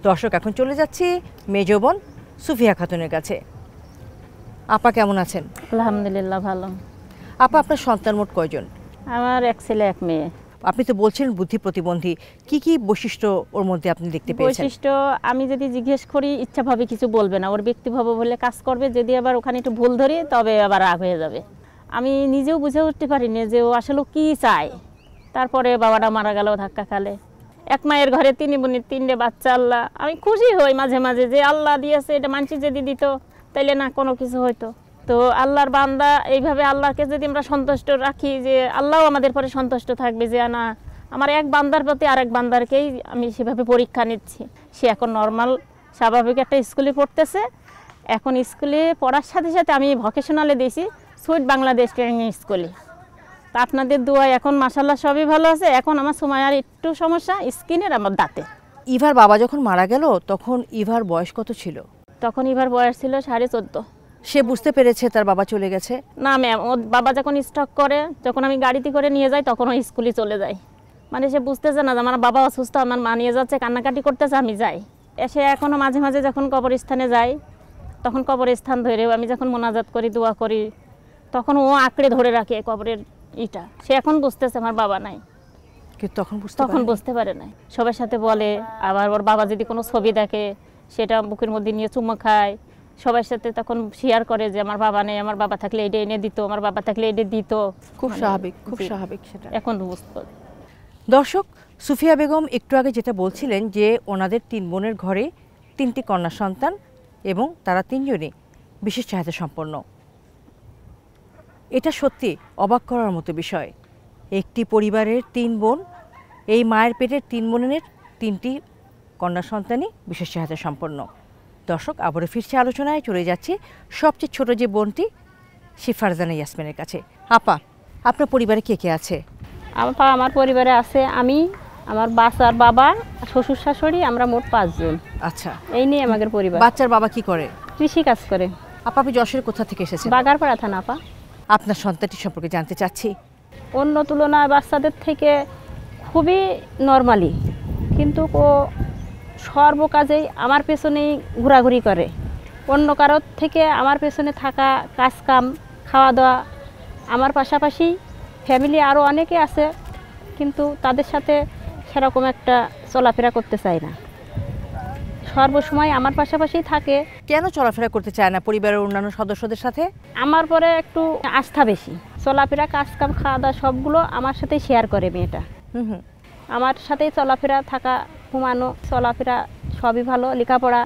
দর্শক, এখন চলে যাচ্ছি মেজ বোন সুফিয়া খাতুনের কাছে। আপা কেমন আছেন? আলহামদুলিল্লাহ ভালো। আপা, আপনার সন্তান মোট কয়জন? আমার এক ছেলে এক মেয়ে। আপনি তো বলছেন বুদ্ধি প্রতিবন্ধী, কি কি বৈশিষ্ট্য ওর মধ্যে আপনি দেখতে পেয়েছেন? বৈশিষ্ট্য আমি যদি জিজ্ঞেস করি ইচ্ছাভাবে কিছু বলবে না, ওর ব্যক্তিভাবে বলে কাজ করবে। যদি আবার ওখানে একটু ভুল ধরি তবে আবার রাগ হয়ে যাবে। আমি নিজেও বুঝে উঠতে পারি না যে ও আসলে কি চায়। তারপরে বাবাটা মারা গেল ধাক্কা খালে। এক মায়ের ঘরে 3 বোনের 3টে বাচ্চা। আল্লাহ, আমি খুশি হই মাঝে মাঝে যে আল্লাহ দিয়েছে, এটা মানুষ যদি দিত তাইলে না কোনো কিছু হইতো। তো আল্লাহর বান্দা, এইভাবে আল্লাহকে যদি আমরা সন্তুষ্ট রাখি যে আল্লাহও আমাদের পরে সন্তুষ্ট থাকবে যে না, আমার এক বান্দার প্রতি আরেক বান্দারকেই আমি সেভাবে পরীক্ষা নিচ্ছি। সে এখন নর্মাল স্বাভাবিক একটা স্কুলে পড়তেছে। এখন স্কুলে পড়ার সাথে সাথে আমি ভোকেশনালে দিয়েছি সুইট বাংলাদেশ ট্রেনিং স্কুলে। তা আপনাদের দোয়ায় এখন মাশাআল্লাহ সবই ভালো আছে। এখন আমার সুমাইয়ার একটু সমস্যা স্কিনের, আমার দাঁতে। ইভার বাবা যখন মারা গেল তখন ইভার বয়স কত ছিল? তখন ইভার বয়স ছিল 14.5। সে বুঝতে পেরেছে তার বাবা চলে গেছে? না ম্যাম, ওর বাবা যখন স্টক করে, যখন আমি গাড়িতে করে নিয়ে যাই তখন ও স্কুলে চলে যায়। মানে সে বুঝতেছে না যে আমার বাবা অসুস্থ, আমার মা নিয়ে যাচ্ছে, কান্নাকাটি করতেছে, আমি যাই। এসে এখনও মাঝে মাঝে যখন কবরস্থানে যাই তখন কবরস্থান ধরে আমি যখন মোনাজাত করি, দোয়া করি, তখন ও আঁকড়ে ধরে রাখে কবরের ইটা। সে এখন বুঝতেছে আমার বাবা নাই, কিন্তু তখন বুঝতে পারে না। সবার সাথে বলে, আবার ওর বাবা যদি কোনো ছবি দেখে সেটা বুকের মধ্যে নিয়ে চুমো খায়। সবার সাথে তখন শেয়ার করে যে আমার বাবা নেই, আমার বাবা থাকলে এটা এনে দিত, আমার বাবা থাকলে এটা দিত। খুব স্বাভাবিক, খুব স্বাভাবিক সেটা। এখন বুঝতে। দর্শক, সুফিয়া বেগম একটু আগে যেটা বলছিলেন যে ওনাদের 3 বোনের ঘরে 3টি কন্যা সন্তান এবং তারা 3জনই বিশেষ চাহিদা সম্পন্ন। এটা সত্যি অবাক করার মতো বিষয়। একটি পরিবারের 3 বোন, এই মায়ের পেটের 3 বোনের 3টি কন্যা সন্তানই বিশেষ চাহিদা সম্পন্ন। দর্শক, আবারও ফিরছে আলোচনায়, চলে যাচ্ছে সবচেয়ে ছোট যে বোনটি সে ফারজানা ইয়াসমিনের কাছে। আপা, আপনার পরিবারে কে কে আছে? আমার পরিবারে আছে আমি, আমার বাচ্চার বাবা, শ্বশুর শাশুড়ি, আমরা মোট 5 জন। আচ্ছা, এই নিয়ে আমাদের পরিবার। বাচ্চার বাবা কি করে? কৃষি কাজ করে। আপা, আপনি যশোরের কোথা থেকে এসেছেন? বাগারপাড়া থানা। আপা, আপনার সন্তানটি সম্পর্কে জানতে চাচ্ছি। অন্য তুলনায় বাচ্চাদের থেকে খুবই নর্মালি, কিন্তু ও সর্বকাজেই আমার পেছনেই ঘোরাঘুরি করে। অন্য কারোর থেকে আমার পেছনে থাকা, কাজ কাম, খাওয়া দাওয়া, আমার পাশাপাশি ফ্যামিলি আরও অনেকে আছে, কিন্তু তাদের সাথে সেরকম একটা চলাফেরা করতে চায় না। সর্বসময় আমার পাশাপাশি থাকে। কেন চলাফেরা করতে চায় না পরিবারের অন্যান্য সদস্যদের সাথে? আমার পরে একটু আস্থা বেশি, চলাফেরা, কাজ কাম, খাওয়া দাওয়া সবগুলো আমার সাথেই শেয়ার করে মেয়েটা। আমার সাথেই চলাফেরা, থাকা, ঘুমানো, চলাফেরা সবই ভালো। লেখাপড়া